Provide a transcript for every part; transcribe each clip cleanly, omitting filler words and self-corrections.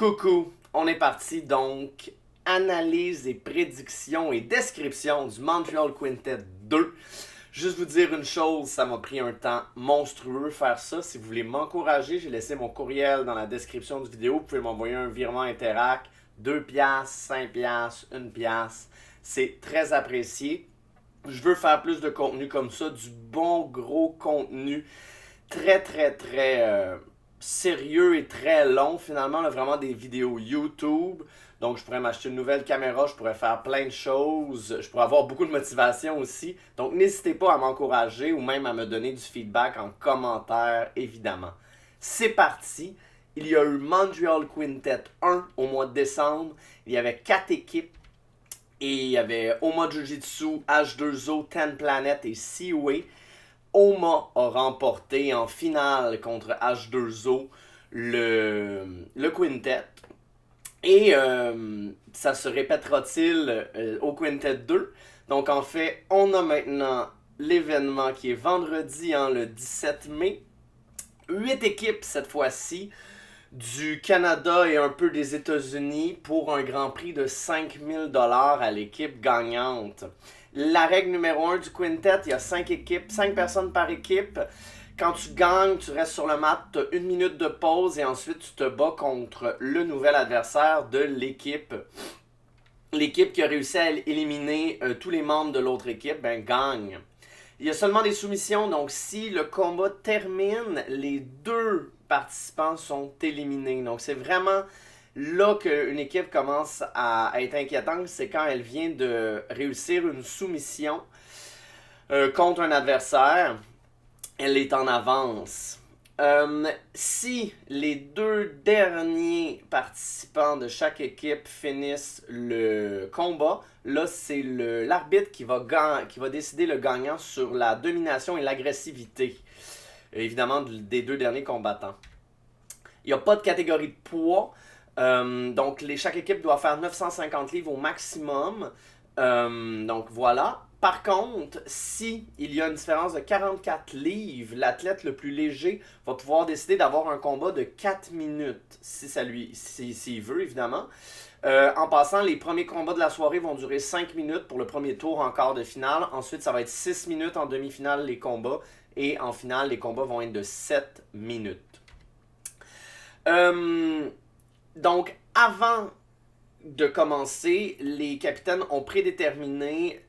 Coucou, on est parti donc. Analyse et prédiction et description du Montreal Quintet 2. Juste vous dire une chose, ça m'a pris un temps monstrueux faire ça. Si vous voulez m'encourager, j'ai laissé mon courriel dans la description de vidéo. Vous pouvez m'envoyer un virement Interac, 2 piastres, 5 piastres, 1 piastre. C'est très apprécié. Je veux faire plus de contenu comme ça, du bon gros contenu. Très sérieux et très long finalement, là, vraiment des vidéos YouTube. Donc je pourrais m'acheter une nouvelle caméra, je pourrais faire plein de choses, je pourrais avoir beaucoup de motivation aussi. Donc n'hésitez pas à m'encourager ou même à me donner du feedback en commentaire évidemment. C'est parti, il y a eu Montreal Quintet 1 au mois de décembre, il y avait 4 équipes. Et il y avait Oma Jiu-Jitsu, H2O, Ten Planet et Seaway. Oma a remporté en finale contre H2O le Quintet. Et ça se répétera-t-il au Quintet 2? Donc en fait, on a maintenant l'événement qui est vendredi, le 17 mai. 8 équipes cette fois-ci du Canada et un peu des États-Unis pour un grand prix de 5 000 $ à l'équipe gagnante. La règle numéro 1 du Quintet, il y a 5 équipes, 5 personnes par équipe. Quand tu gagnes, tu restes sur le mat, tu as 1 minute de pause et ensuite tu te bats contre le nouvel adversaire de l'équipe. L'équipe qui a réussi à éliminer tous les membres de l'autre équipe, gagne. Il y a seulement des soumissions, donc si le combat termine, les deux participants sont éliminés. Donc c'est vraiment là qu'une équipe commence à être inquiétante, c'est quand elle vient de réussir une soumission contre un adversaire. Elle est en avance. Si les deux derniers participants de chaque équipe finissent le combat, là c'est l'arbitre qui va décider le gagnant sur la domination et l'agressivité, évidemment des deux derniers combattants. Il n'y a pas de catégorie de poids, donc chaque équipe doit faire 950 livres au maximum, donc voilà. Par contre, si il y a une différence de 44 livres, l'athlète le plus léger va pouvoir décider d'avoir un combat de 4 minutes, s'il veut évidemment. En passant, les premiers combats de la soirée vont durer 5 minutes pour le premier tour en quart de finale. Ensuite, ça va être 6 minutes en demi-finale les combats. Et en finale, les combats vont être de 7 minutes. Donc, avant de commencer, les capitaines ont prédéterminé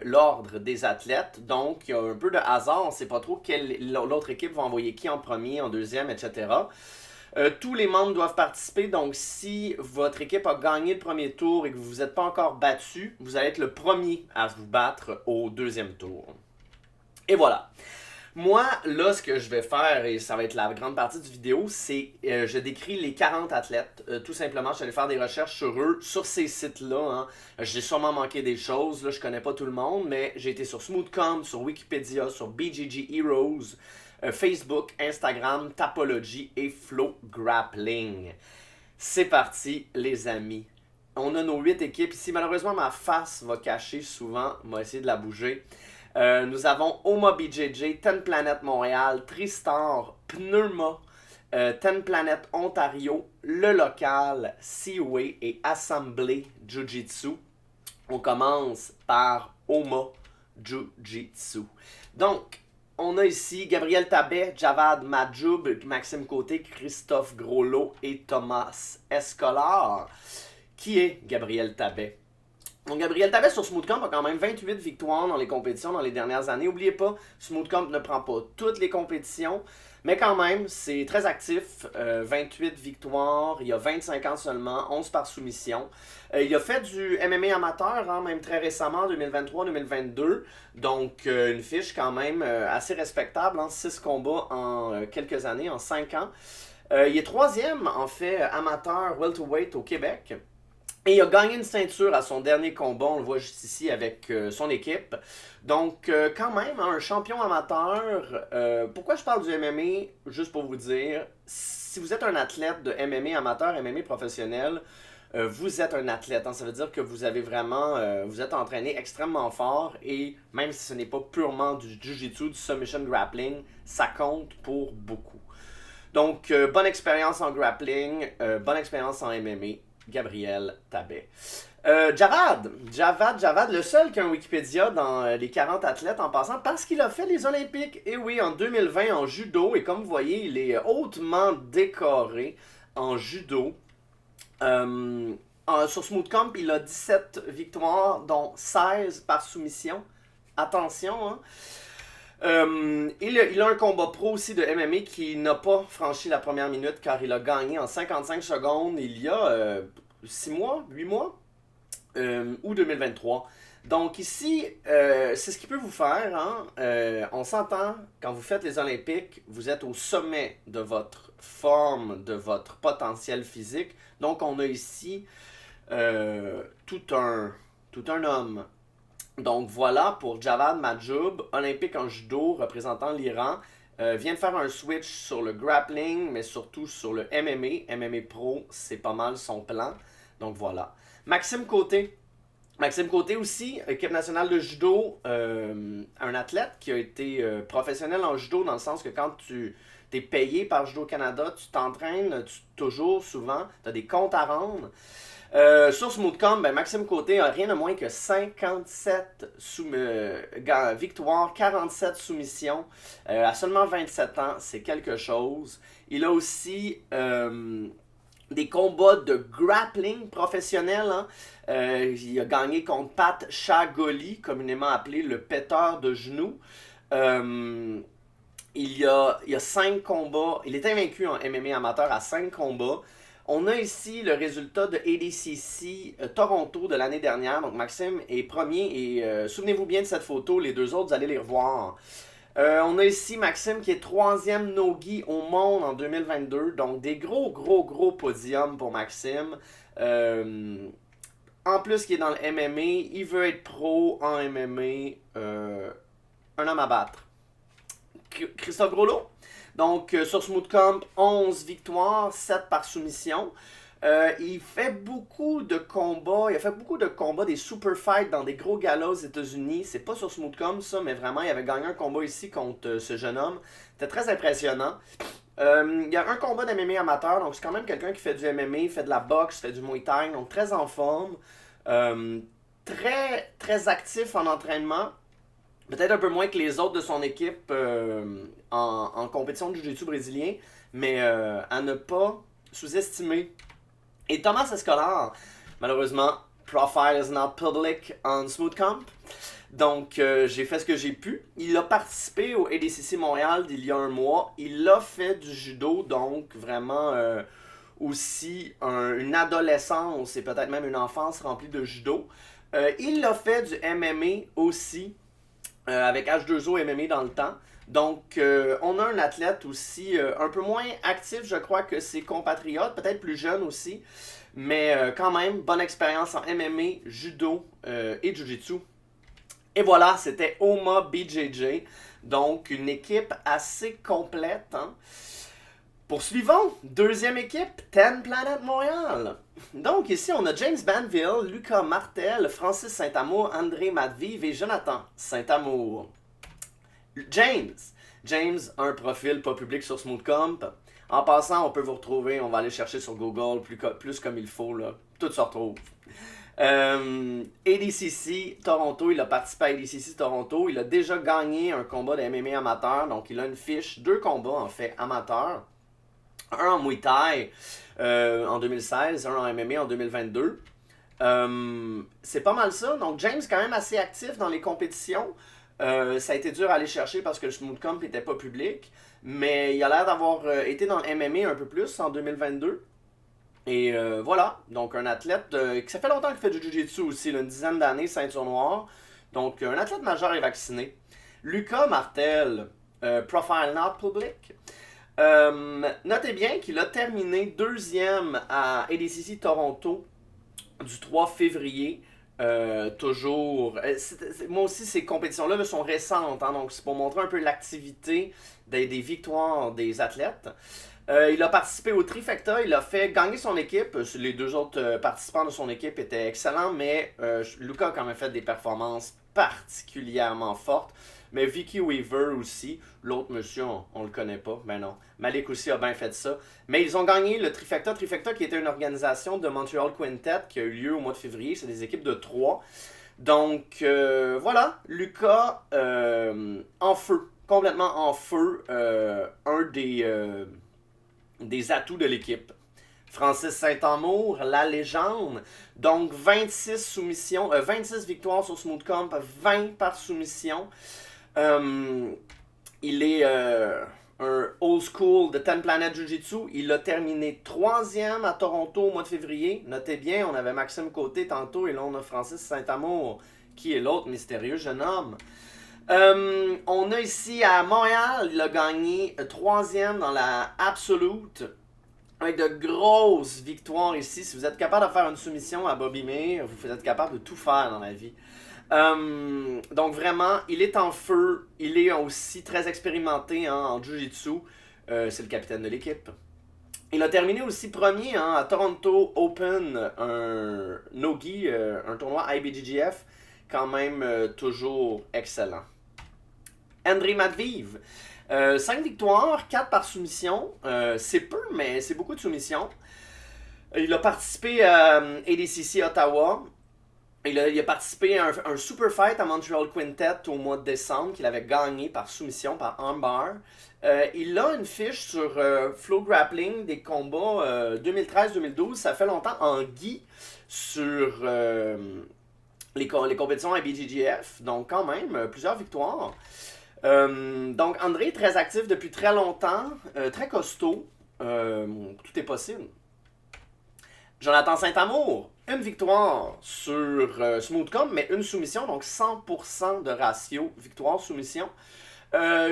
l'ordre des athlètes. Donc, il y a un peu de hasard. On ne sait pas trop l'autre équipe va envoyer qui en premier, en deuxième, etc. Tous les membres doivent participer. Donc, si votre équipe a gagné le premier tour et que vous n'êtes pas encore battu, vous allez être le premier à vous battre au deuxième tour. Et voilà. Moi, là, ce que je vais faire, et ça va être la grande partie du vidéo, c'est je décris les 40 athlètes. Tout simplement, je vais aller faire des recherches sur eux, sur ces sites-là. J'ai sûrement manqué des choses, là, je connais pas tout le monde, mais j'ai été sur Smoothcom, sur Wikipédia, sur BJJ Heroes, Facebook, Instagram, Tapology et Flow Grappling. C'est parti, les amis. On a nos 8 équipes ici. Malheureusement, ma face va cacher souvent. On va essayer de la bouger. Nous avons Oma BJJ, Ten Planet Montréal, Tristar, Pneuma, Ten Planet Ontario, Le Local, Seaway et Assemblée Jiu-Jitsu. On commence par Oma Jiu-Jitsu. Donc, on a ici Gabriel Tabet, Javad Madjoub, Maxime Côté, Christophe Groslot et Thomas Escolar. Qui est Gabriel Tabet? Donc, Gabriel Tabet sur Smoothcomp a quand même 28 victoires dans les compétitions dans les dernières années. N'oubliez pas, Smoothcomp ne prend pas toutes les compétitions, mais quand même, c'est très actif. 28 victoires, il y a 25 ans seulement, 11 par soumission. Il a fait du MMA amateur, même très récemment, 2023-2022. Donc, une fiche quand même assez respectable, 6 combats en quelques années, en 5 ans. Il est 3e, en fait, amateur welterweight au Québec. Et il a gagné une ceinture à son dernier combat, on le voit juste ici avec son équipe. Donc, quand même, un champion amateur. Pourquoi je parle du MMA? Juste pour vous dire, si vous êtes un athlète de MMA amateur, MMA professionnel, vous êtes un athlète. Ça veut dire que vous avez vraiment, vous êtes entraîné extrêmement fort et même si ce n'est pas purement du jiu-jitsu, du submission grappling, ça compte pour beaucoup. Donc, bonne expérience en grappling, bonne expérience en MMA, Gabriel Tabet. Javad, le seul qui a un Wikipédia dans les 40 athlètes en passant, parce qu'il a fait les Olympiques. Et oui, en 2020 en judo, et comme vous voyez, il est hautement décoré en judo. Sur Smooth Comp, il a 17 victoires, dont 16 par soumission. Attention, hein. Il a un combat pro aussi de MMA qui n'a pas franchi la première minute car il a gagné en 55 secondes il y a 6 mois, 8 mois, ou 2023. Donc ici, c'est ce qui peut vous faire. Hein? On s'entend, quand vous faites les Olympiques, vous êtes au sommet de votre forme, de votre potentiel physique. Donc on a ici tout un homme. Donc voilà pour Javad Majoub, olympique en judo, représentant l'Iran. Vient de faire un switch sur le grappling, mais surtout sur le MMA. MMA Pro, c'est pas mal son plan. Donc voilà. Maxime Côté. Maxime Côté aussi, équipe nationale de judo, un athlète qui a été professionnel en judo dans le sens que quand tu es payé par Judo Canada, tu t'entraînes toujours, souvent, tu as des comptes à rendre. Sur Smoothcom, ben Maxime Côté a rien de moins que 57 victoires, 47 soumissions, à seulement 27 ans, c'est quelque chose. Il a aussi des combats de grappling professionnels. Hein. Il a gagné contre Pat Chagoli, communément appelé le péteur de genoux. Il y a 5 combats. Il est invaincu en MMA amateur à 5 combats. On a ici le résultat de ADCC Toronto de l'année dernière. Donc Maxime est premier et souvenez-vous bien de cette photo. Les deux autres, vous allez les revoir. On a ici Maxime qui est 3e no-gi au monde en 2022. Donc des gros podiums pour Maxime. En plus qu'il est dans le MMA, il veut être pro en MMA. Un homme à battre. Christophe Groslo. Donc, sur Smooth Comp, 11 victoires, 7 par soumission. Il fait beaucoup de combats. Il a fait beaucoup de combats, des super fights dans des gros galas aux États-Unis. C'est pas sur Smooth Comp, ça, mais vraiment, il avait gagné un combat ici contre ce jeune homme. C'était très impressionnant. Il y a un combat d'MMA amateur, donc c'est quand même quelqu'un qui fait du MMA, fait de la boxe, fait du Muay Thai, donc très en forme. Très actif en entraînement. Peut-être un peu moins que les autres de son équipe en compétition de jiu-jitsu brésilien, mais à ne pas sous-estimer. Et Thomas Escolar, malheureusement, profile is not public on Smooth Comp. Donc, j'ai fait ce que j'ai pu. Il a participé au ADCC Montréal il y a un mois. Il a fait du judo, donc vraiment aussi une adolescence et peut-être même une enfance remplie de judo. Il a fait du MMA aussi. Avec H2O MMA dans le temps. Donc, on a un athlète aussi un peu moins actif, je crois, que ses compatriotes, peut-être plus jeune aussi, mais quand même, bonne expérience en MMA, judo et jiu-jitsu. Et voilà, c'était OMA BJJ, donc une équipe assez complète. Hein? Poursuivons, deuxième équipe, 10 Planet Montréal. Donc ici, on a James Banville, Lucas Martel, Francis Saint-Amour, André Madvive et Jonathan Saint-Amour. James a un profil pas public sur Smooth Comp. En passant, on peut vous retrouver, on va aller chercher sur Google plus comme il faut, là. Tout se retrouve. ADCC Toronto, il a participé à ADCC Toronto. Il a déjà gagné un combat de MMA amateur, donc il a une fiche, 2 combats en fait amateurs. Un en Muay Thai en 2016, un en MMA en 2022. C'est pas mal ça. Donc James quand même assez actif dans les compétitions. Ça a été dur à aller chercher parce que le Smooth Comp n'était pas public. Mais il a l'air d'avoir été dans le MMA un peu plus en 2022. Et voilà. Donc un athlète qui ça fait longtemps qu'il fait du Jiu-Jitsu aussi, là, une dizaine d'années, ceinture noire. Donc un athlète majeur et vacciné. Lucas Martel, profile not public. Notez bien qu'il a terminé 2e à ADCC Toronto du 3 février. Toujours. Moi aussi, ces compétitions-là sont récentes, hein, donc c'est pour montrer un peu l'activité des victoires des athlètes. Il a participé au Trifecta, il a fait gagner son équipe. Les 2 autres participants de son équipe étaient excellents, mais Lucas a quand même fait des performances particulièrement forte. Mais Vicky Weaver aussi, l'autre monsieur, on le connaît pas, ben non. Malik aussi a bien fait ça. Mais ils ont gagné le Trifecta. Trifecta qui était une organisation de Montreal Quintet qui a eu lieu au mois de février. C'est des équipes de 3. Donc voilà, Lucas en feu, complètement en feu, un des atouts de l'équipe. Francis Saint-Amour, la légende. Donc 26 soumissions, 26 victoires sur Smooth Comp, 20 par soumission. Il est un old school de 10 Planet Jiu-Jitsu. Il a terminé 3e à Toronto au mois de février. Notez bien, on avait Maxime Côté tantôt et là on a Francis Saint-Amour, qui est l'autre mystérieux jeune homme. On a ici à Montréal, il a gagné 3e dans la Absolute. Avec de grosses victoires ici. Si vous êtes capable de faire une soumission à Bobby Mir, vous êtes capable de tout faire dans la vie. Donc vraiment, il est en feu. Il est aussi très expérimenté en Jiu-Jitsu. C'est le capitaine de l'équipe. Il a terminé aussi premier à Toronto Open, un Nogi, un tournoi IBJJF, quand même toujours excellent. Andrei Matviv, 5 victoires, 4 par soumission. C'est peu, mais c'est beaucoup de soumissions. Il a participé à ADCC Ottawa. Il a participé à un super fight à Montreal Quintet au mois de décembre qu'il avait gagné par soumission, par armbar. Il a une fiche sur Flow Grappling des combats 2013-2012. Ça fait longtemps en Guy sur les compétitions IBJJF. Donc quand même, plusieurs victoires. Donc André est très actif depuis très longtemps, très costaud. Tout est possible. Jonathan Saint-Amour, une victoire sur Smooth Comp, mais une soumission, donc 100% de ratio victoire-soumission.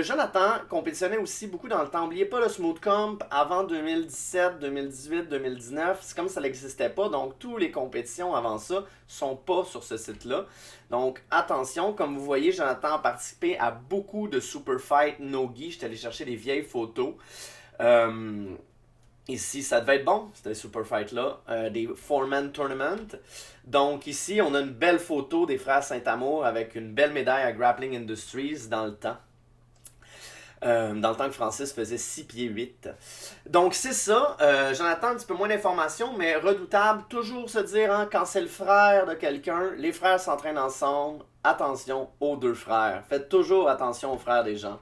Jonathan compétitionnait aussi beaucoup dans le temps. N'oubliez pas le Smooth Comp avant 2017, 2018, 2019. C'est comme ça n'existait pas. Donc, toutes les compétitions avant ça sont pas sur ce site-là. Donc, attention. Comme vous voyez, Jonathan a participé à beaucoup de Super Fight No-Gi. J'étais allé chercher des vieilles photos. Ici, ça devait être bon, c'était Super Fight-là. Des Four-Man Tournament. Donc, ici, on a une belle photo des frères Saint-Amour avec une belle médaille à Grappling Industries dans le temps. Dans le temps que Francis faisait 6 pieds 8. Donc c'est ça, Jonathan un petit peu moins d'informations, mais redoutable, toujours se dire, quand c'est le frère de quelqu'un, les frères s'entraînent ensemble, attention aux deux frères, faites toujours attention aux frères des gens.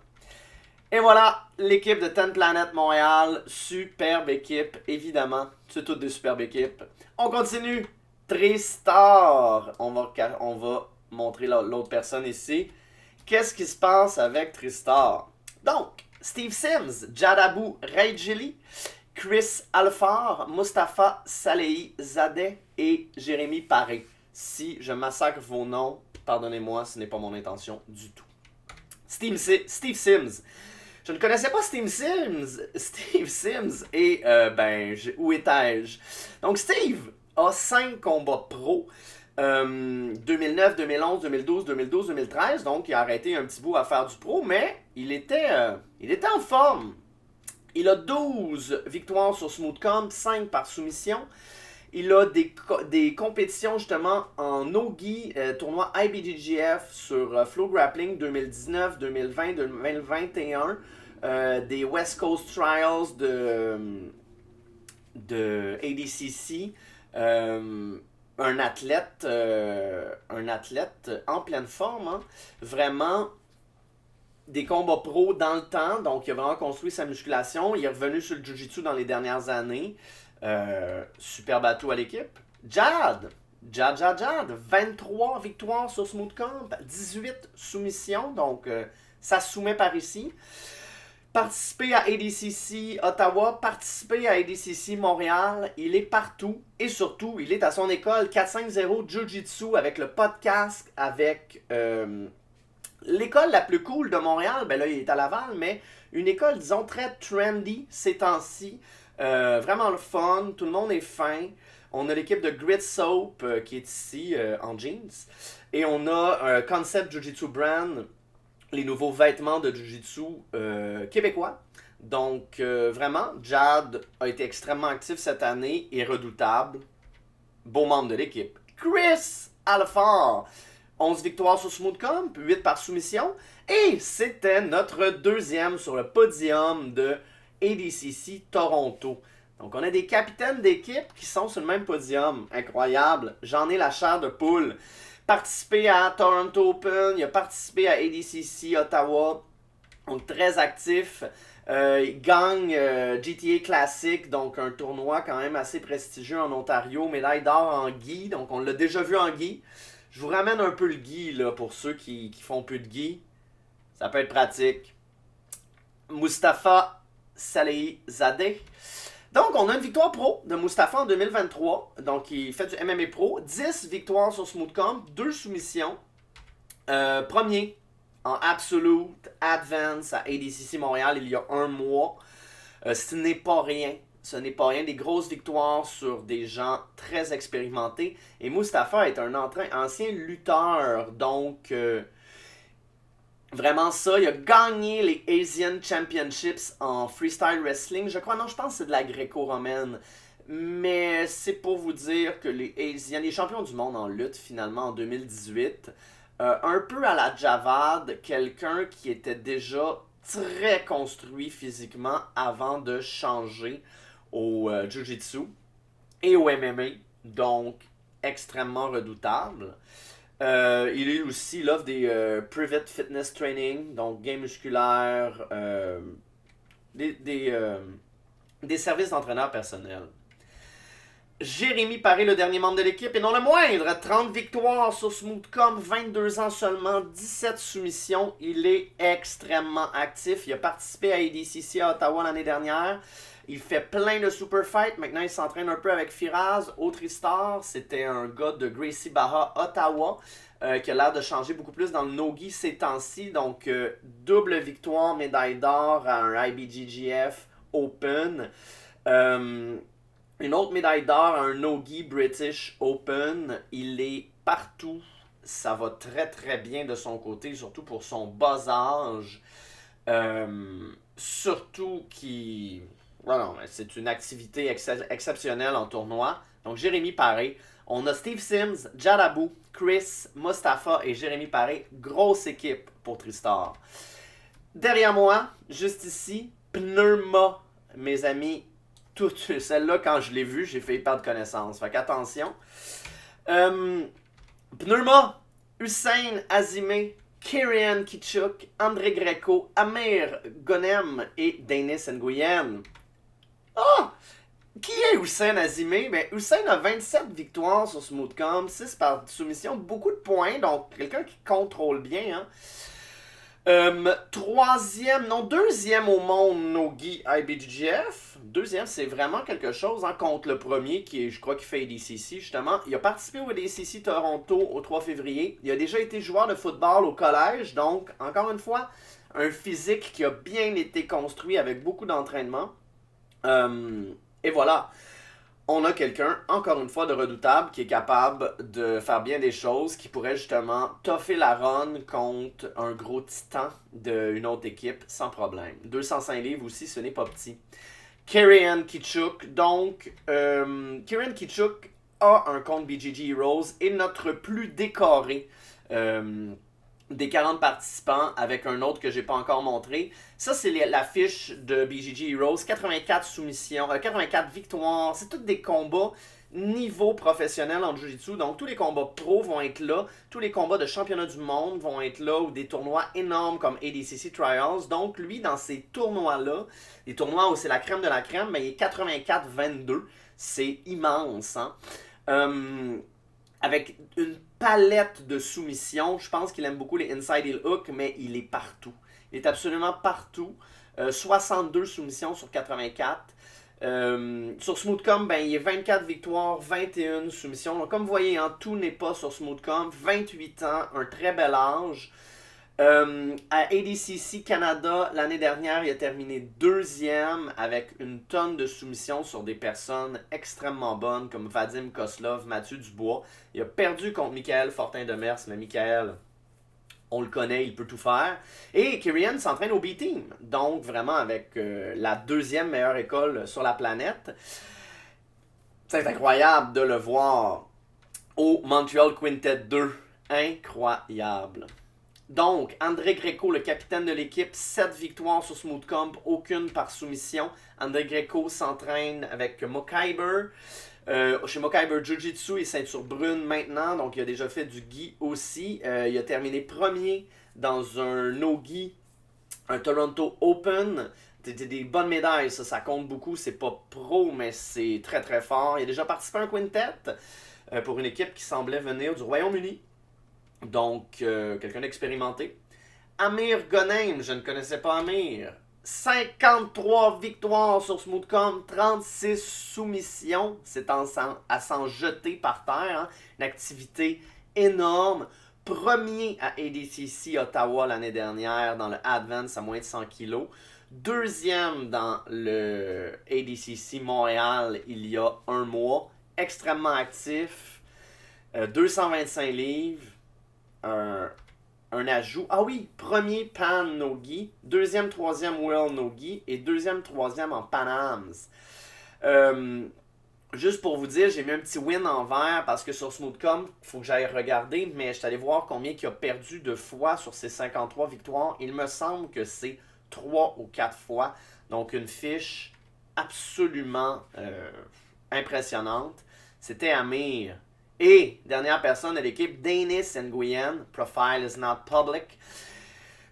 Et voilà, l'équipe de 10 Planet Montréal, superbe équipe, évidemment, c'est toutes des superbes équipes. On continue, Tristar, on va montrer l'autre personne ici. Qu'est-ce qui se passe avec Tristar? Donc, Steve Sims, Jadabou Rejili, Chris Alfar, Mustafa Salehi Zadeh et Jérémy Paré. Si je massacre vos noms, pardonnez-moi, ce n'est pas mon intention du tout. Steve Sims. Je ne connaissais pas Steve Sims et, où étais-je? Donc, Steve a 5 combats pro. 2009, 2011, 2012, 2013, donc il a arrêté un petit bout à faire du pro, mais il était en forme. Il a 12 victoires sur Smooth Comp, 5 par soumission. Il a des compétitions justement en no-gi, tournoi IBJJF sur Flow Grappling 2019, 2020, 2021, des West Coast Trials de ADCC. Un athlète en pleine forme, hein. Vraiment des combats pro dans le temps, donc il a vraiment construit sa musculation, il est revenu sur le Jiu-Jitsu dans les dernières années, super bateau à l'équipe. Jad, 23 victoires sur Smooth Comp, 18 soumissions, donc ça soumet par ici. Participer à ADCC Ottawa, participer à ADCC Montréal, il est partout et surtout, il est à son école 450 Jiu-Jitsu avec le podcast, avec l'école la plus cool de Montréal, ben là il est à Laval, mais une école disons très trendy ces temps-ci, vraiment le fun, tout le monde est fin. On a l'équipe de Grit Soap qui est ici en jeans et on a Concept Jiu-Jitsu Brand, les nouveaux vêtements de Jiu-Jitsu québécois. Donc, vraiment, Jad a été extrêmement actif cette année et redoutable. Beau membre de l'équipe. Chris Alfar. 11 victoires sur Smooth Comp, 8 par soumission. Et c'était notre deuxième sur le podium de ADCC Toronto. Donc on a des capitaines d'équipe qui sont sur le même podium. Incroyable. J'en ai la chair de poule. Participé à Toronto Open, il a participé à ADCC Ottawa. Donc très actif. Il gagne GTA Classic, donc un tournoi quand même assez prestigieux en Ontario. Médaille d'or en gi, donc on l'a déjà vu en gi. Je vous ramène un peu le gi là, pour ceux qui font peu de gi. Ça peut être pratique. Mustafa Salehzadeh. Donc, on a une victoire pro de Mustafa en 2023. Donc, il fait du MMA Pro. 10 victoires sur Smooth Comp, 2 soumissions. Premier en Absolute Advance à ADCC Montréal il y a un mois. Ce n'est pas rien. Ce n'est pas rien. Des grosses victoires sur des gens très expérimentés. Et Mustafa est un ancien lutteur. Donc, vraiment ça. Il a gagné les Asian Championships en freestyle wrestling. Je crois, non, je pense que c'est de la gréco-romaine. Mais c'est pour vous dire que les Asians, les champions du monde en lutte finalement en 2018, un peu à la Javad, quelqu'un qui était déjà très construit physiquement avant de changer au Jiu-Jitsu et au MMA. Donc, extrêmement redoutable. Il offre des private fitness training, donc gains musculaires, des services d'entraîneur personnel. Jérémy Paré, le dernier membre de l'équipe, et non le moindre, 30 victoires sur Smooth Comp, 22 ans seulement, 17 soumissions. Il est extrêmement actif. Il a participé à ADCC à Ottawa l'année dernière. Il fait plein de super fights. Maintenant, il s'entraîne un peu avec Firaz. Autristar, c'était un gars de Gracie Barra, Ottawa, qui a l'air de changer beaucoup plus dans le no-gi ces temps-ci. Donc, double victoire, médaille d'or à un IBJJF Open. Une autre médaille d'or à un no-gi British Open. Il est partout. Ça va très très bien de son côté, surtout pour son bas âge. Surtout qui... Voilà, c'est une activité exceptionnelle en tournoi. Donc Jérémy Paré. On a Steve Sims, Jadabou, Chris, Mustafa et Jérémy Paré. Grosse équipe pour Tristar. Derrière moi, juste ici, Pneuma. Mes amis, toute celle-là, quand je l'ai vue, j'ai failli perdre connaissance. Fait qu'attention. Pneuma, Hussein Azimé, Kirian Kichuk, André Greco, Amir Gonem et Denis Nguyen. Ah! Qui est Hussein Azimé? Ben, Hussein a 27 victoires sur Smooth Comp, 6 par soumission, beaucoup de points, donc quelqu'un qui contrôle bien. Deuxième au monde no-gi IBJJF. Deuxième, c'est vraiment quelque chose contre le premier, qui est, je crois qu'il fait ADCC justement. Il a participé au ADCC Toronto au 3 février. Il a déjà été joueur de football au collège, donc encore une fois, un physique qui a bien été construit avec beaucoup d'entraînement. Et voilà, on a quelqu'un, encore une fois, de redoutable qui est capable de faire bien des choses, qui pourrait justement toffer la run contre un gros titan d'une autre équipe sans problème. 205 livres aussi, ce n'est pas petit. Kirian Kichuk, donc, Kirian Kichuk a un compte BJJ Heroes et notre plus décoré des 40 participants avec un autre que j'ai pas encore montré. Ça, c'est la fiche de BJJ Heroes. 84 soumissions, 84 victoires. C'est tous des combats niveau professionnel en Jiu-Jitsu. Donc, tous les combats pro vont être là. Tous les combats de championnat du monde vont être là. Ou des tournois énormes comme ADCC Trials. Donc, lui, dans ces tournois-là, les tournois où c'est la crème de la crème, ben, il est 84-22. C'est immense, hein? Avec une palette de soumissions. Je pense qu'il aime beaucoup les inside heel hook, mais il est partout. Il est absolument partout. 62 soumissions sur 84. Sur Smooth Comp, ben, il est 24 victoires, 21 soumissions. Donc, comme vous voyez, tout n'est pas sur Smooth Comp. 28 ans, un très bel âge. À ADCC Canada, l'année dernière, il a terminé deuxième avec une tonne de soumissions sur des personnes extrêmement bonnes comme Vadim Koslov, Mathieu Dubois. Il a perdu contre Michael Fortin-Demers, mais Michael, on le connaît, il peut tout faire. Et Kirian s'entraîne au B-Team, donc vraiment avec la deuxième meilleure école sur la planète. C'est incroyable de le voir au Montreal Quintet 2. incroyable. Donc, André Greco, le capitaine de l'équipe, 7 victoires sur Smooth Comp, aucune par soumission. André Greco s'entraîne avec Mokaiber. Chez Mokaiber Jiu-Jitsu et ceinture brune maintenant, donc il a déjà fait du gi aussi. Il a terminé premier dans un no-gi, un Toronto Open. Des bonnes médailles, ça compte beaucoup. C'est pas pro, mais c'est très très fort. Il a déjà participé à un quintet pour une équipe qui semblait venir du Royaume-Uni. Donc, quelqu'un d'expérimenté. Amir Ghanem, je ne connaissais pas Amir. 53 victoires sur Smooth Comp, 36 soumissions. C'est à s'en jeter par terre. Hein. Une activité énorme. Premier à ADCC Ottawa l'année dernière dans le Advance à moins de 100 kg. Deuxième dans le ADCC Montréal il y a un mois. Extrêmement actif. 225 livres. Un ajout. Ah oui, premier Pan No-Gi, deuxième, troisième World No-Gi et deuxième, troisième en Pan Ams. Juste pour vous dire, j'ai mis un petit win en vert parce que sur Smoothcom, il faut que j'aille regarder, mais je suis allé voir combien il a perdu de fois sur ses 53 victoires. Il me semble que c'est 3 ou 4 fois. Donc une fiche absolument impressionnante. C'était Amir. Et, dernière personne de l'équipe, Denis Nguyen, Profile is not public.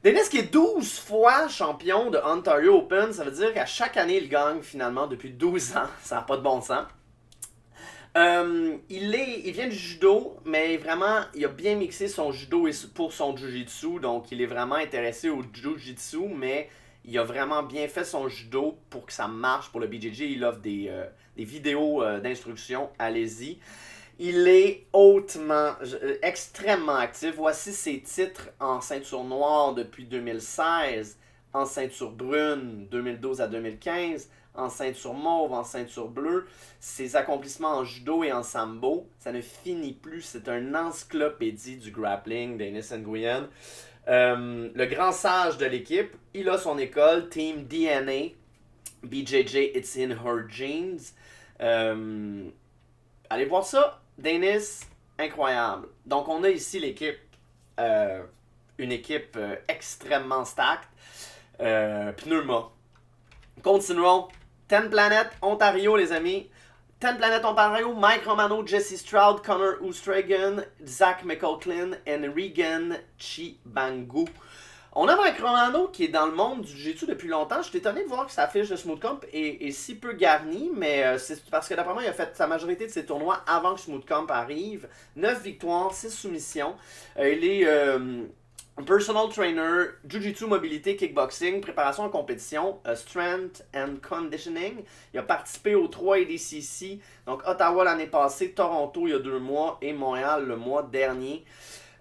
Denis qui est 12 fois champion de Ontario Open, ça veut dire qu'à chaque année, il gagne finalement depuis 12 ans. Ça n'a pas de bon sens. Il vient du judo, mais vraiment, il a bien mixé son judo pour son jiu-jitsu. Donc, il est vraiment intéressé au jiu-jitsu, mais il a vraiment bien fait son judo pour que ça marche pour le BJJ. Il offre des vidéos d'instruction. Allez-y. Il est extrêmement actif. Voici ses titres en ceinture noire depuis 2016, en ceinture brune 2012 à 2015, en ceinture mauve, en ceinture bleue. Ses accomplissements en judo et en sambo, ça ne finit plus. C'est un encyclopédie du grappling, Denis Nguyen. Le grand sage de l'équipe, il a son école, Team DNA, BJJ, It's in Her Genes. Allez voir ça. Denis, incroyable. Donc, on a ici l'équipe, une équipe extrêmement stacked. Pneuma. Continuons. 10 Planet Ontario, les amis. 10 Planet Ontario, Mike Romano, Jesse Stroud, Connor Oostragan, Zach McCaulin et Regan Chibangu. On a Mike Romano qui est dans le monde du jiu-jitsu depuis longtemps. Je suis étonné de voir que sa fiche de Smooth Comp est si peu garnie, mais c'est parce que d'après moi, il a fait sa majorité de ses tournois avant que Smooth Comp arrive. 9 victoires, 6 soumissions. Il est personal trainer, jiu-jitsu, mobilité, kickboxing, préparation en compétition, strength and conditioning. Il a participé aux 3 ADCC, donc Ottawa l'année passée, Toronto il y a 2 mois et Montréal le mois dernier.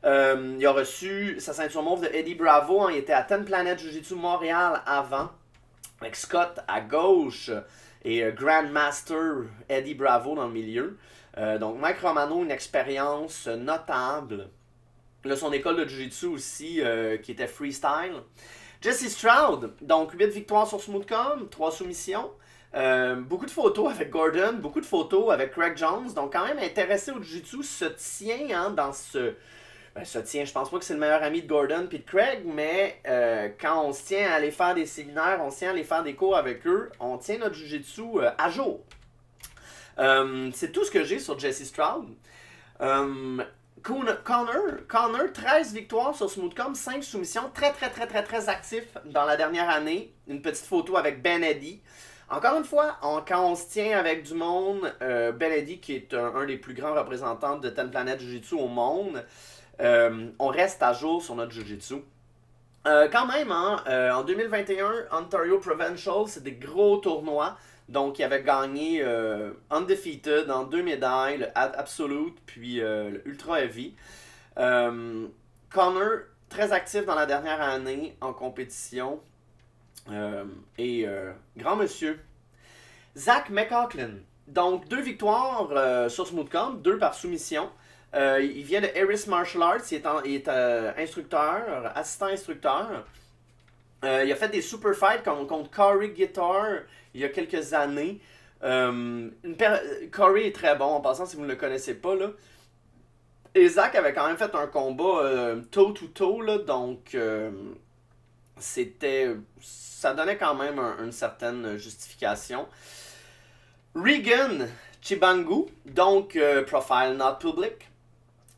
Il a reçu sa ceinture mauve de Eddie Bravo. Hein, il était à 10 Planet Jiu-Jitsu Montréal avant, avec Scott à gauche et Grandmaster Eddie Bravo dans le milieu. Donc Mike Romano, une expérience notable. Il a son école de Jiu-Jitsu aussi qui était freestyle. Jesse Stroud, donc 8 victoires sur Smoothcom, 3 soumissions. Beaucoup de photos avec Gordon, beaucoup de photos avec Craig Jones. Donc quand même intéressé au Jiu-Jitsu, se tient hein, dans ce... je pense pas que c'est le meilleur ami de Gordon puis de Craig, mais quand on se tient à aller faire des séminaires, on se tient à aller faire des cours avec eux, on tient notre Jiu-Jitsu à jour. C'est tout ce que j'ai sur Jesse Stroud. Connor, 13 victoires sur Smoothcom, 5 soumissions, très actif dans la dernière année. Une petite photo avec Ben Eddy. Encore une fois, quand on se tient avec du monde, Ben Eddy qui est un des plus grands représentants de 10 Planet Jiu-Jitsu au monde, on reste à jour sur notre Jiu-Jitsu. Quand même, hein, en 2021, Ontario Provincial, c'est des gros tournois. Donc, il avait gagné Undefeated en 2 médailles, le Absolute, puis le Ultra Heavy. Connor, très actif dans la dernière année en compétition. Grand monsieur. Zach McCaulin. Donc, 2 victoires sur Smoothcom, 2 par soumission. Il vient de Harris Martial Arts, il est instructeur, assistant instructeur. Il a fait des super fights contre Corey Guitar il y a quelques années. Corey est très bon, en passant si vous ne le connaissez pas. Là. Isaac avait quand même fait un combat toe-to-toe, là, donc ça donnait quand même une certaine justification. Regan Chibangu, donc Profile Not Public,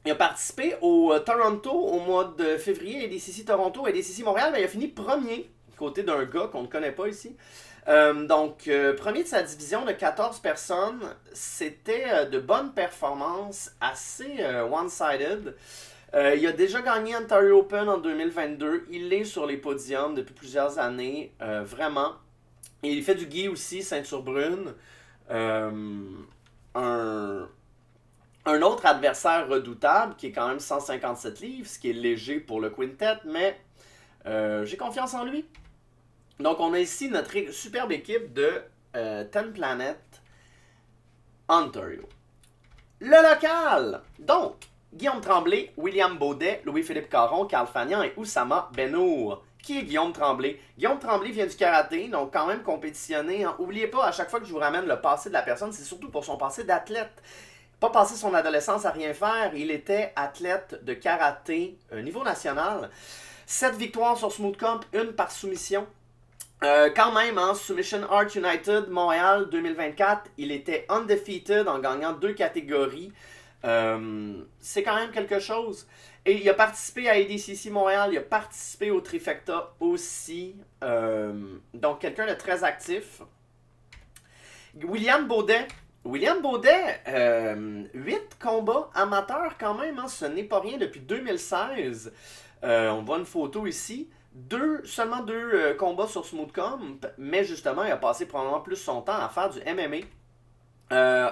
il a participé au Toronto au mois de février, ADCC Toronto, ADCC Montréal, mais il a fini premier, côté d'un gars qu'on ne connaît pas ici. Premier de sa division de 14 personnes, c'était de bonnes performances, assez one-sided. Il a déjà gagné Ontario Open en 2022, il est sur les podiums depuis plusieurs années, vraiment. Et il fait du gi aussi, ceinture brune. Un autre adversaire redoutable qui est quand même 157 livres, ce qui est léger pour le quintet, mais j'ai confiance en lui. Donc on a ici notre superbe équipe de Ten Planet Ontario. Le local! Donc, Guillaume Tremblay, William Baudet, Louis-Philippe Caron, Carl Fagnan et Oussama Benour. Qui est Guillaume Tremblay? Guillaume Tremblay vient du karaté, donc quand même compétitionné. Hein. Oubliez pas, à chaque fois que je vous ramène le passé de la personne, c'est surtout pour son passé d'athlète. Pas passé son adolescence à rien faire, il était athlète de karaté niveau national. 7 victoires sur Smooth Comp, 1 par soumission. Quand même, hein, Submission Art United Montréal 2024, il était undefeated en gagnant 2 catégories. C'est quand même quelque chose. Et il a participé à ADCC Montréal, il a participé au Trifecta aussi. Donc quelqu'un de très actif. William Baudet, 8 combats amateurs quand même, hein, ce n'est pas rien depuis 2016. On voit une photo ici. Seulement deux combats sur Smooth Comp, mais justement, il a passé probablement plus son temps à faire du MMA.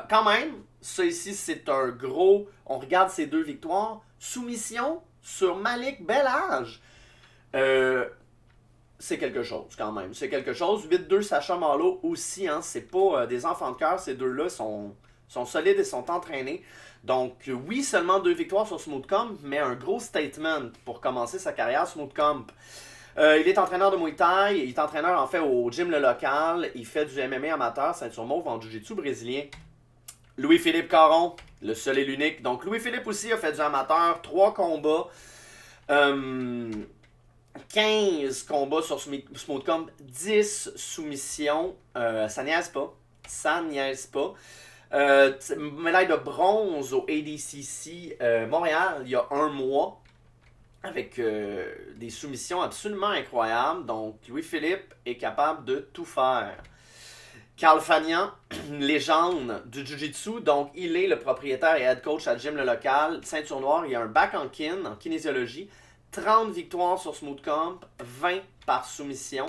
Quand même, ça ici, c'est un gros... On regarde ces 2 victoires. Soumission sur Malik Belhaj. C'est quelque chose, quand même. C'est quelque chose. 8-2 Sacha Marlowe aussi, hein. C'est pas des enfants de cœur. Ces deux-là sont solides et sont entraînés. Donc, oui, seulement 2 victoires sur Smooth Comp, mais un gros statement pour commencer sa carrière Smooth Comp. Il est entraîneur de Muay Thai, il est entraîneur en fait au gym Le Local, il fait du MMA amateur, ceinture mauve en Jiu-Jitsu brésilien. Louis-Philippe Caron, le seul et l'unique. Donc Louis-Philippe aussi a fait du amateur, 3 combats, 15 combats sur Smooth Comp, 10 soumissions, ça niaise pas, médaille de bronze au ADCC Montréal il y a 1 mois. Avec des soumissions absolument incroyables. Donc, Louis-Philippe est capable de tout faire. Carl Fagnan, légende du Jiu-Jitsu. Donc, il est le propriétaire et head coach à Gym Le Local. Ceinture noire, il y a un bac en kinésiologie. 30 victoires sur Smooth Comp, 20 par soumission.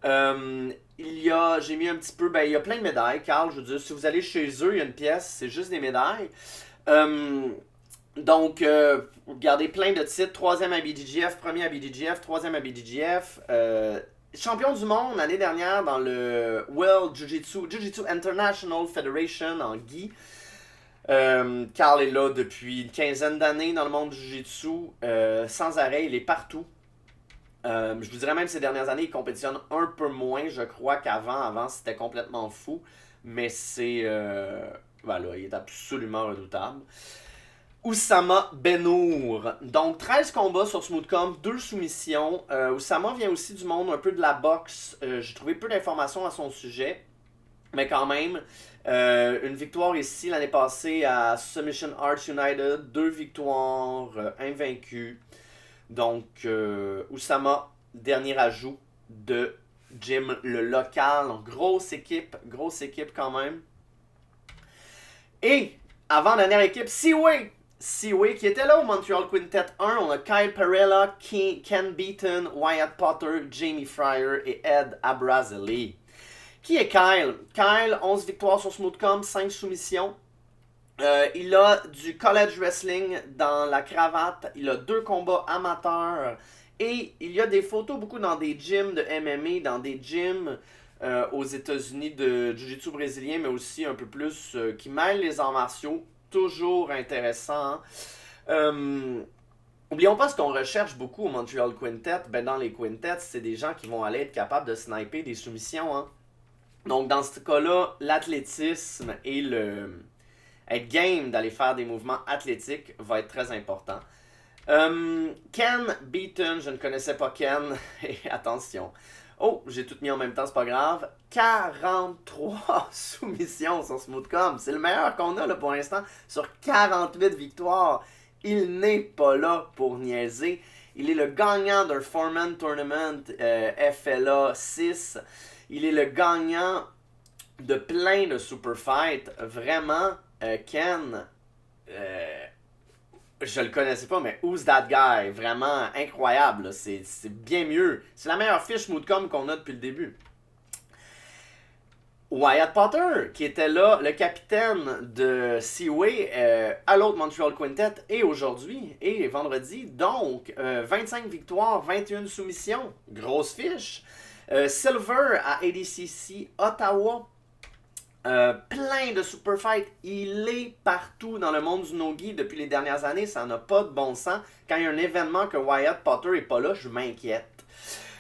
J'ai mis un petit peu... il y a plein de médailles, Carl. Je veux dire, si vous allez chez eux, il y a une pièce, c'est juste des médailles. Donc, regardez plein de titres. 3e à BDGF, 1er à BDGF, 3e à BDGF. Champion du monde l'année dernière dans le World Jiu-Jitsu International Federation en gi. Carl est là depuis une quinzaine d'années dans le monde du Jiu-Jitsu. Sans arrêt, il est partout. Je vous dirais même ces dernières années, il compétitionne un peu moins, je crois, qu'avant. Avant, c'était complètement fou. Mais voilà, il est absolument redoutable. Oussama Benour. Donc 13 combats sur Smooth Comp, 2 soumissions. Oussama vient aussi du monde un peu de la boxe. J'ai trouvé peu d'informations à son sujet. Mais quand même, une victoire ici l'année passée à Submission Arts United. 2 victoires, invaincu. Donc Oussama, dernier ajout de Gym Le Local. Grosse équipe quand même. Et avant-dernière équipe, Seaway qui était là au Montreal Quintet 1, on a Kyle Perella, Ken Beaton, Wyatt Potter, Jamie Fryer et Ed Abrazeli. Qui est Kyle? Kyle, 11 victoires sur Smooth Comp, 5 soumissions. Il a du college wrestling dans la cravate, il a 2 combats amateurs et il y a des photos beaucoup dans des gyms de MMA, dans des gyms aux États-Unis de Jiu-Jitsu brésilien, mais aussi un peu plus qui mêlent les arts martiaux. Toujours intéressant. Oublions pas ce qu'on recherche beaucoup au Montreal Quintet. Dans les quintets, c'est des gens qui vont aller être capables de sniper des soumissions. Hein. Donc dans ce cas-là, l'athlétisme et être game d'aller faire des mouvements athlétiques va être très important. Ken Beaton, je ne connaissais pas Ken. Et attention. Oh, j'ai tout mis en même temps, c'est pas grave. 43 soumissions sur Smoothcom. C'est le meilleur qu'on a là, pour l'instant. Sur 48 victoires. Il n'est pas là pour niaiser. Il est le gagnant d'un Foreman Tournament FLA 6. Il est le gagnant de plein de super fights. Vraiment, Ken, je le connaissais pas, mais Who's That Guy? Vraiment incroyable. C'est bien mieux. C'est la meilleure fiche Moodcom qu'on a depuis le début. Wyatt Potter, qui était là, le capitaine de Seaway à l'autre Montreal Quintet, et aujourd'hui, et vendredi. Donc, 25 victoires, 21 soumissions. Grosse fiche. Silver à ADCC Ottawa. Plein de super fights. Il est partout dans le monde du no-gi depuis les dernières années. Ça n'a pas de bon sens. Quand il y a un événement que Wyatt Potter n'est pas là, je m'inquiète.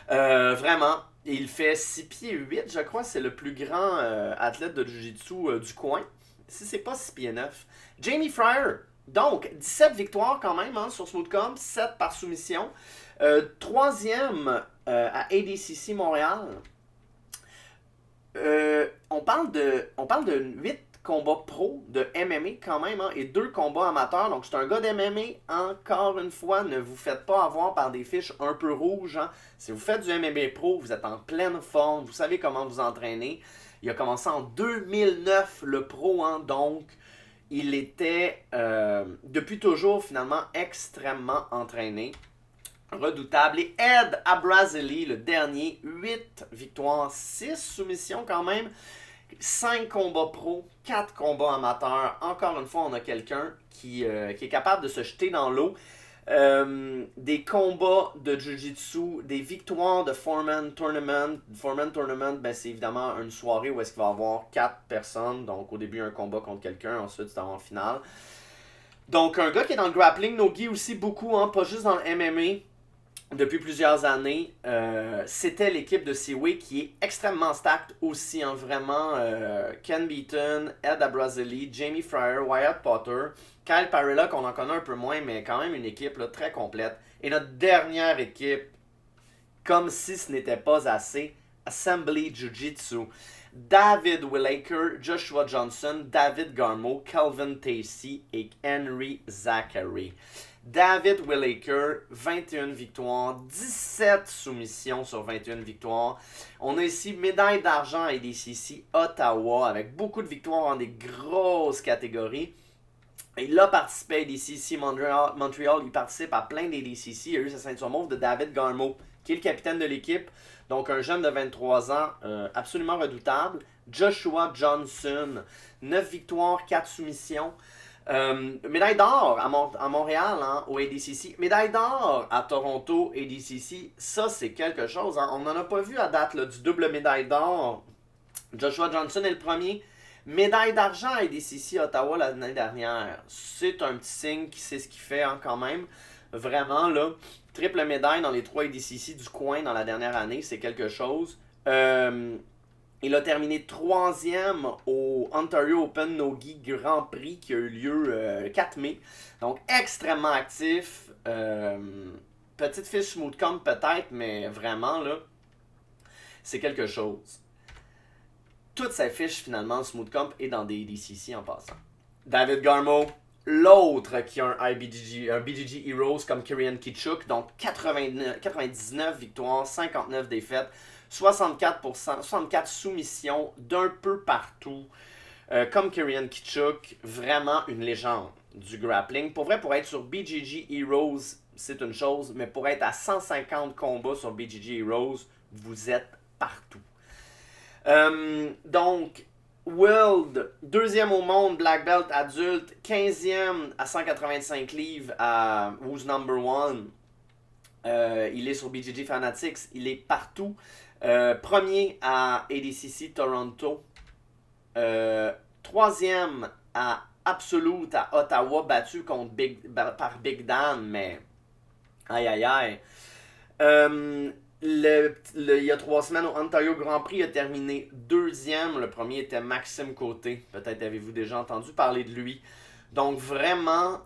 Vraiment. Il fait 6 pieds 8, je crois. C'est le plus grand athlète de Jiu-Jitsu du coin. Si c'est pas 6 pieds 9. Jamie Fryer. Donc, 17 victoires quand même hein, sur Smoothcom. 7 par soumission. Troisième à ADCC Montréal. On parle de 8 combats pro de MMA quand même, hein, et 2 combats amateurs. Donc, c'est un gars d'MMA. Encore une fois, ne vous faites pas avoir par des fiches un peu rouges. Hein. Si vous faites du MMA pro, vous êtes en pleine forme, vous savez comment vous entraîner. Il a commencé en 2009, le pro, hein, donc il était depuis toujours finalement extrêmement entraîné. Redoutable. Et Ed Abrazeli, le dernier, 8 victoires, 6 soumissions quand même, 5 combats pro, 4 combats amateurs. Encore une fois, on a quelqu'un qui est capable de se jeter dans l'eau. Des combats de Jiu-Jitsu, des victoires de Foreman Tournament. Foreman Tournament, ben, c'est évidemment une soirée où est-ce qu'il va y avoir 4 personnes. Donc au début, un combat contre quelqu'un, ensuite c'est en finale. Donc un gars qui est dans le grappling, no-gi aussi beaucoup, hein, pas juste dans le MMA. Depuis plusieurs années, c'était l'équipe de Seaway qui est extrêmement stacked aussi, hein, vraiment. Ken Beaton, Ed Abrazeli, Jamie Fryer, Wyatt Potter, Kyle Parilla qu'on en connaît un peu moins, mais quand même une équipe là, très complète. Et notre dernière équipe, comme si ce n'était pas assez, Assembly Jiu-Jitsu. David Whittaker, Joshua Johnson, David Garmo, Calvin Tacey et Henry Zachary. David Whittaker, 21 victoires, 17 soumissions sur 21 victoires. On a ici médaille d'argent à ADCC Ottawa avec beaucoup de victoires dans des grosses catégories. Il a participé à ADCC Montréal, il participe à plein d'ADCC. Il a eu sa ceinture mauve de David Garmo, qui est le capitaine de l'équipe. Donc un jeune de 23 ans, absolument redoutable. Joshua Johnson, 9 victoires, 4 soumissions. Médaille d'or à Montréal, hein, au ADCC. Médaille d'or à Toronto, ADCC. Ça, c'est quelque chose. Hein. On n'en a pas vu à date là, du double médaille d'or. Joshua Johnson est le premier. Médaille d'argent à ADCC Ottawa l'année dernière. C'est un petit signe qui sait ce qu'il fait hein, quand même. Vraiment, là. Triple médaille dans les 3 ADCC du coin dans la dernière année. C'est quelque chose. Il a terminé 3e au Ontario Open No-Gi Grand Prix qui a eu lieu 4 mai. Donc extrêmement actif. Petite fiche Smoothcom peut-être, mais vraiment là, c'est quelque chose. Toute sa fiche finalement Smoothcom est dans des DCC en passant. David Garmo, l'autre qui a un BJJ Heroes comme Kirian Kitchuk, donc 99 victoires, 59 défaites. 64 soumissions d'un peu partout. Comme Kirian Kitchuk, vraiment une légende du grappling. Pour vrai, pour être sur BJJ Heroes, c'est une chose, mais pour être à 150 combats sur BJJ Heroes, vous êtes partout. Donc, World, 2e au monde, Black Belt adulte, 15e à 185 livres à Who's Number One. Il est sur BJJ Fanatics, il est partout. Premier à ADCC Toronto. 3e à Absolute à Ottawa, battu par Big Dan, mais aïe aïe aïe. Il y a 3 semaines au Ontario Grand Prix, il a terminé deuxième. Le premier était Maxime Côté. Peut-être avez-vous déjà entendu parler de lui. Donc vraiment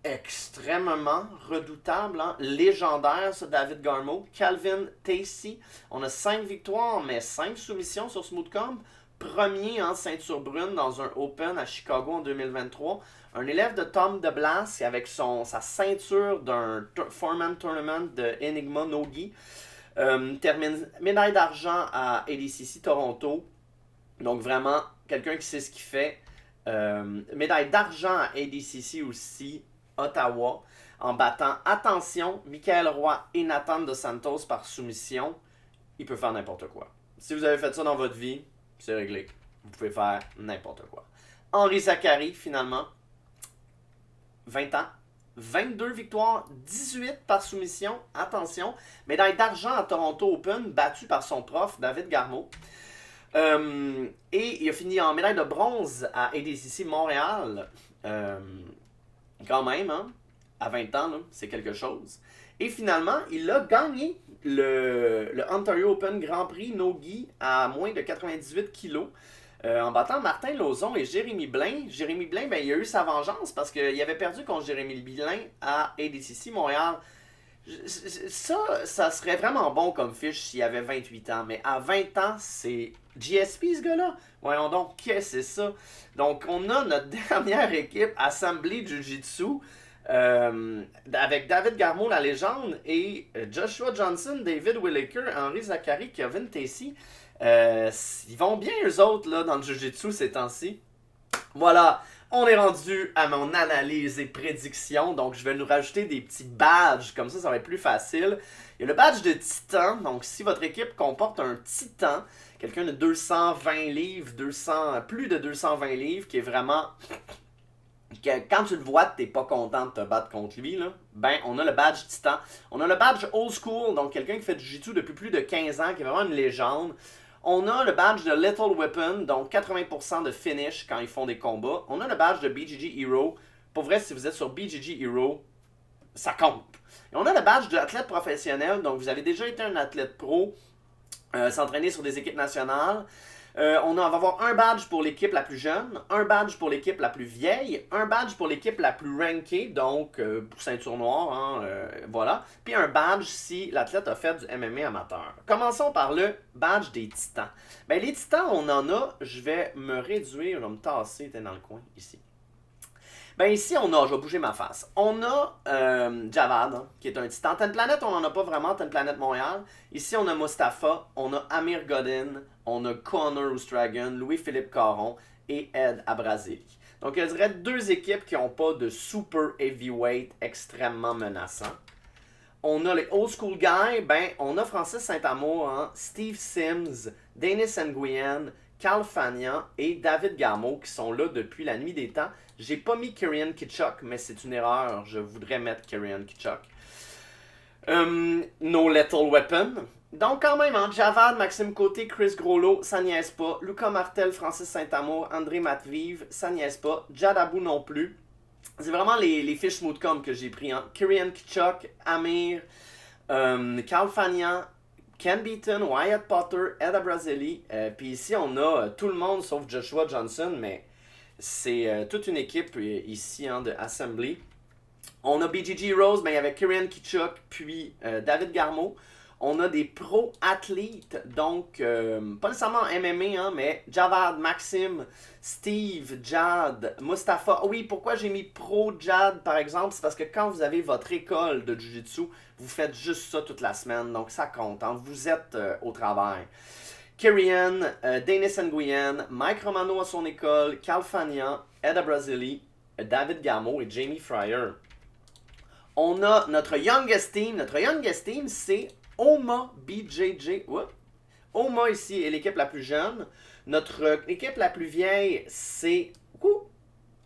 extrêmement redoutable, hein? Légendaire ce David Garmo. Calvin Tacey, on a 5 victoires mais 5 soumissions sur Smoothcomb. Premier en ceinture brune dans un Open à Chicago en 2023. Un élève de Tom DeBlas avec sa ceinture d'un Foreman Tournament de Enigma Nogi. Termine médaille d'argent à ADCC Toronto. Donc vraiment, quelqu'un qui sait ce qu'il fait. Médaille d'argent à ADCC aussi, Ottawa, en battant, attention, Michael Roy et Nathan Dos Santos par soumission. Il peut faire n'importe quoi. Si vous avez fait ça dans votre vie, c'est réglé. Vous pouvez faire n'importe quoi. Henri Zachary, finalement, 20 ans, 22 victoires, 18 par soumission. Attention, médaille d'argent à Toronto Open, battu par son prof, David Garmo. Et il a fini en médaille de bronze à ADCC Montréal. Quand même, hein, à 20 ans, c'est quelque chose. Et finalement, il a gagné le Ontario Open Grand Prix Nogi à moins de 98 kilos. En battant Martin Lauzon et Jérémy Blain. Jérémy Blain, ben, il a eu sa vengeance parce qu'il avait perdu contre Jérémy Blain à ADCC Montréal. Ça serait vraiment bon comme fiche s'il avait 28 ans. Mais à 20 ans, c'est GSP ce gars-là. Voyons donc, qu'est-ce que c'est ça? Donc, on a notre dernière équipe, Assembly Jiu-Jitsu, avec David Garmo, la légende, et Joshua Johnson, David Whittaker, Henri Zachary, Kevin Tacey. Ils vont bien, eux autres, là, dans le Jiu-Jitsu ces temps-ci. Voilà, on est rendu à mon analyse et prédiction. Donc, je vais nous rajouter des petits badges. Comme ça va être plus facile. Il y a le badge de Titan. Donc, si votre équipe comporte un Titan, quelqu'un de 220 livres, plus de 220 livres, qui est vraiment... Quand tu le vois, t'es pas content de te battre contre lui, là, ben, on a le badge Titan. On a le badge Old School, donc quelqu'un qui fait du Jiu-Jitsu depuis plus de 15 ans, qui est vraiment une légende. On a le badge de Little Weapon, donc 80% de finish quand ils font des combats. On a le badge de BJJ Hero. Pour vrai, si vous êtes sur BJJ Hero, ça compte. Et on a le badge de l'athlète professionnel, donc vous avez déjà été un athlète pro, s'entraîner sur des équipes nationales. On va avoir un badge pour l'équipe la plus jeune, un badge pour l'équipe la plus vieille, un badge pour l'équipe la plus rankée, donc pour ceinture noire, hein, voilà. Puis un badge si l'athlète a fait du MMA amateur. Commençons par le badge des titans. Ben, les titans, on en a, je vais me réduire, je vais me tasser, t'es dans le coin, ici. Ben ici, je vais bouger ma face. On a Javad, hein, qui est un titan. Ten Planet, on n'en a pas vraiment, Ten Planet Montréal. Ici, on a Mustafa, on a Amir Godin, on a Connor Oustragan, Louis-Philippe Caron et Ed Abrazili. Donc, je dirais 2 équipes qui n'ont pas de super heavyweight extrêmement menaçant. On a les old school guys, ben, on a Francis Saint-Amour, hein, Steve Sims, Denis Nguyen, Carl Fagnan et David Garmo qui sont là depuis la nuit des temps. J'ai pas mis Kirian Kitchuk, mais c'est une erreur. Je voudrais mettre Kirian Kitchuk. No Lethal Weapon. Donc quand même, hein, Javad, Maxime Côté, Chris Groslo, ça niaise pas. Lucas Martel, Francis Saint-Amour, André Matviv, ça niaise pas. Jad Abou non plus. C'est vraiment les fiches Smoothcomb que j'ai pris. Hein. Kirian Kitchuk, Amir, Carl Fagnan, Ken Beaton, Wyatt Potter, Ed Abrazeli. Puis ici, on a tout le monde sauf Joshua Johnson, mais c'est toute une équipe ici hein, de Assembly. On a BJJ Rose, mais il y avait Kirian Kitchuk, puis David Garmo. On a des pro-athlètes, donc pas nécessairement en MMA, hein, mais Javad, Maxime, Steve, Jad, Mustafa. Oui, pourquoi j'ai mis pro-Jad par exemple? C'est parce que quand vous avez votre école de Jiu-Jitsu, vous faites juste ça toute la semaine, donc ça compte. Hein, vous êtes au travail. Kirian, Denis Nguyen, Mike Romano à son école, Carl Fagnan, Ed Abrazili, David Garmo et Jamie Fryer. On a notre youngest team. Notre youngest team, c'est Oma BJJ. Oma ici est l'équipe la plus jeune. Notre équipe la plus vieille, c'est...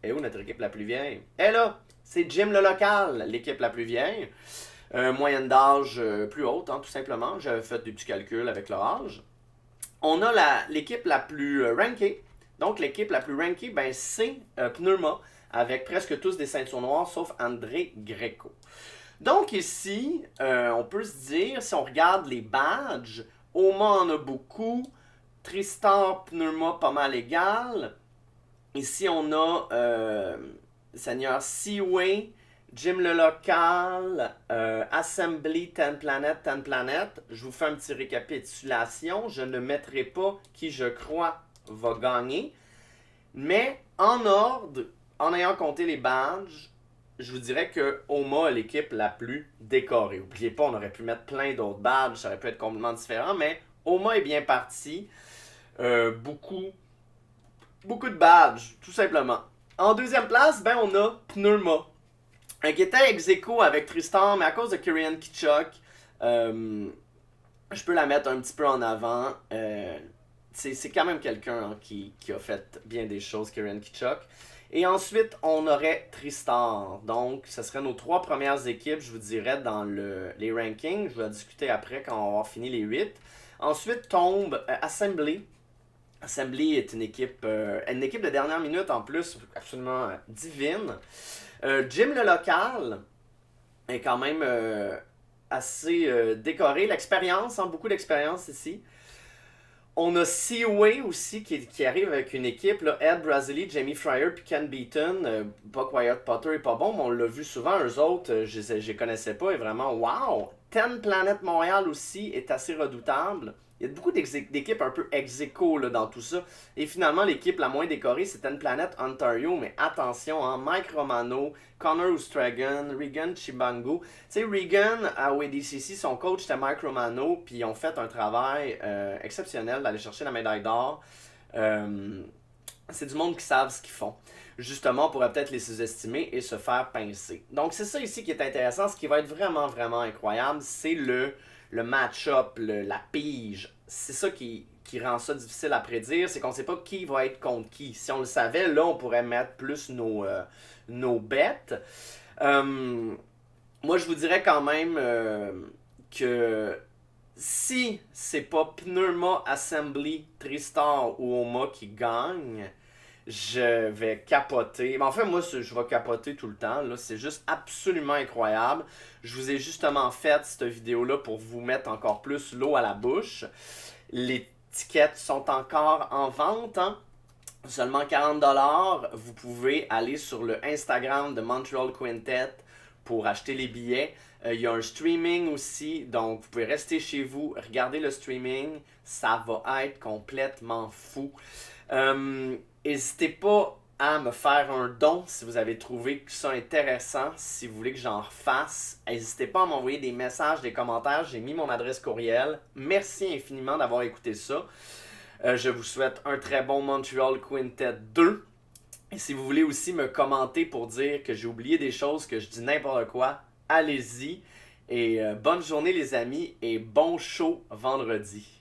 Et où notre équipe la plus vieille? Elle là, c'est Jim le local, l'équipe la plus vieille. Moyenne d'âge plus haute, hein, tout simplement. J'avais fait des petits calculs avec leur âge. On a l'équipe la plus rankée. Donc l'équipe la plus rankée, ben, c'est Pneuma, avec presque tous des ceintures noires, sauf André Greco. Donc ici, on peut se dire, si on regarde les badges, Oma en a beaucoup, Tristar, Pneuma pas mal égal. Ici, on a Seigneur Seaway, Jim le Local, Assembly, 10 Planet, 10 Planet. Je vous fais un petit récapitulation. Je ne mettrai pas qui je crois va gagner. Mais en ordre, en ayant compté les badges, je vous dirais que Oma est l'équipe la plus décorée. N'oubliez pas, on aurait pu mettre plein d'autres badges, ça aurait pu être complètement différent, mais Oma est bien parti. Beaucoup de badges, tout simplement. En deuxième place, ben on a Pneuma, qui était ex-aequo avec Tristan, mais à cause de Kyrian Kichuk, je peux la mettre un petit peu en avant. C'est quand même quelqu'un hein, qui a fait bien des choses, Kyrian Kichuk. Et ensuite, on aurait Tristan. Donc, ce serait nos 3 premières équipes, je vous dirais, dans les rankings. Je vais discuter après quand on va avoir fini les 8. Ensuite tombe Assembly. Assembly est une équipe de dernière minute en plus, absolument divine. Jim le Local est quand même assez décoré. L'expérience, hein, beaucoup d'expérience ici. On a Seaway aussi qui arrive avec une équipe, là, Ed Brazili, Jamie Fryer puis Ken Beaton. Buck Wyatt Potter est pas bon, mais on l'a vu souvent. Eux autres, je les connaissais pas et vraiment, wow! 10 Planet Montréal aussi est assez redoutable. Il y a beaucoup d'équipes un peu ex-aequo dans tout ça. Et finalement, l'équipe la moins décorée, c'est 10 Planet Ontario. Mais attention, hein, Mike Romano, Connor Oostragan, Regan Chibango. Tu sais, Regan à WDCC, son coach c'était Mike Romano. Puis ils ont fait un travail exceptionnel d'aller chercher la médaille d'or. C'est du monde qui savent ce qu'ils font. Justement, on pourrait peut-être les sous-estimer et se faire pincer. Donc c'est ça ici qui est intéressant. Ce qui va être vraiment, vraiment incroyable, c'est le match-up, la pige. C'est ça qui rend ça difficile à prédire, c'est qu'on ne sait pas qui va être contre qui. Si on le savait, là, on pourrait mettre plus nos bêtes. Moi, je vous dirais quand même que si c'est pas Pneuma, Assembly, Tristar ou Oma qui gagne, je vais capoter. En fait, moi, je vais capoter tout le temps. Là. C'est juste absolument incroyable. Je vous ai justement fait cette vidéo-là pour vous mettre encore plus l'eau à la bouche. Les tickets sont encore en vente. Hein? Seulement 40$. Vous pouvez aller sur le Instagram de Montreal Quintet pour acheter les billets. Il y a un streaming aussi, donc vous pouvez rester chez vous, regarder le streaming. Ça va être complètement fou. N'hésitez pas à me faire un don si vous avez trouvé ça intéressant, si vous voulez que j'en refasse. N'hésitez pas à m'envoyer des messages, des commentaires. J'ai mis mon adresse courriel. Merci infiniment d'avoir écouté ça. Je vous souhaite un très bon Montreal Quintet 2. Et si vous voulez aussi me commenter pour dire que j'ai oublié des choses, que je dis n'importe quoi, allez-y. Et bonne journée les amis et bon show vendredi.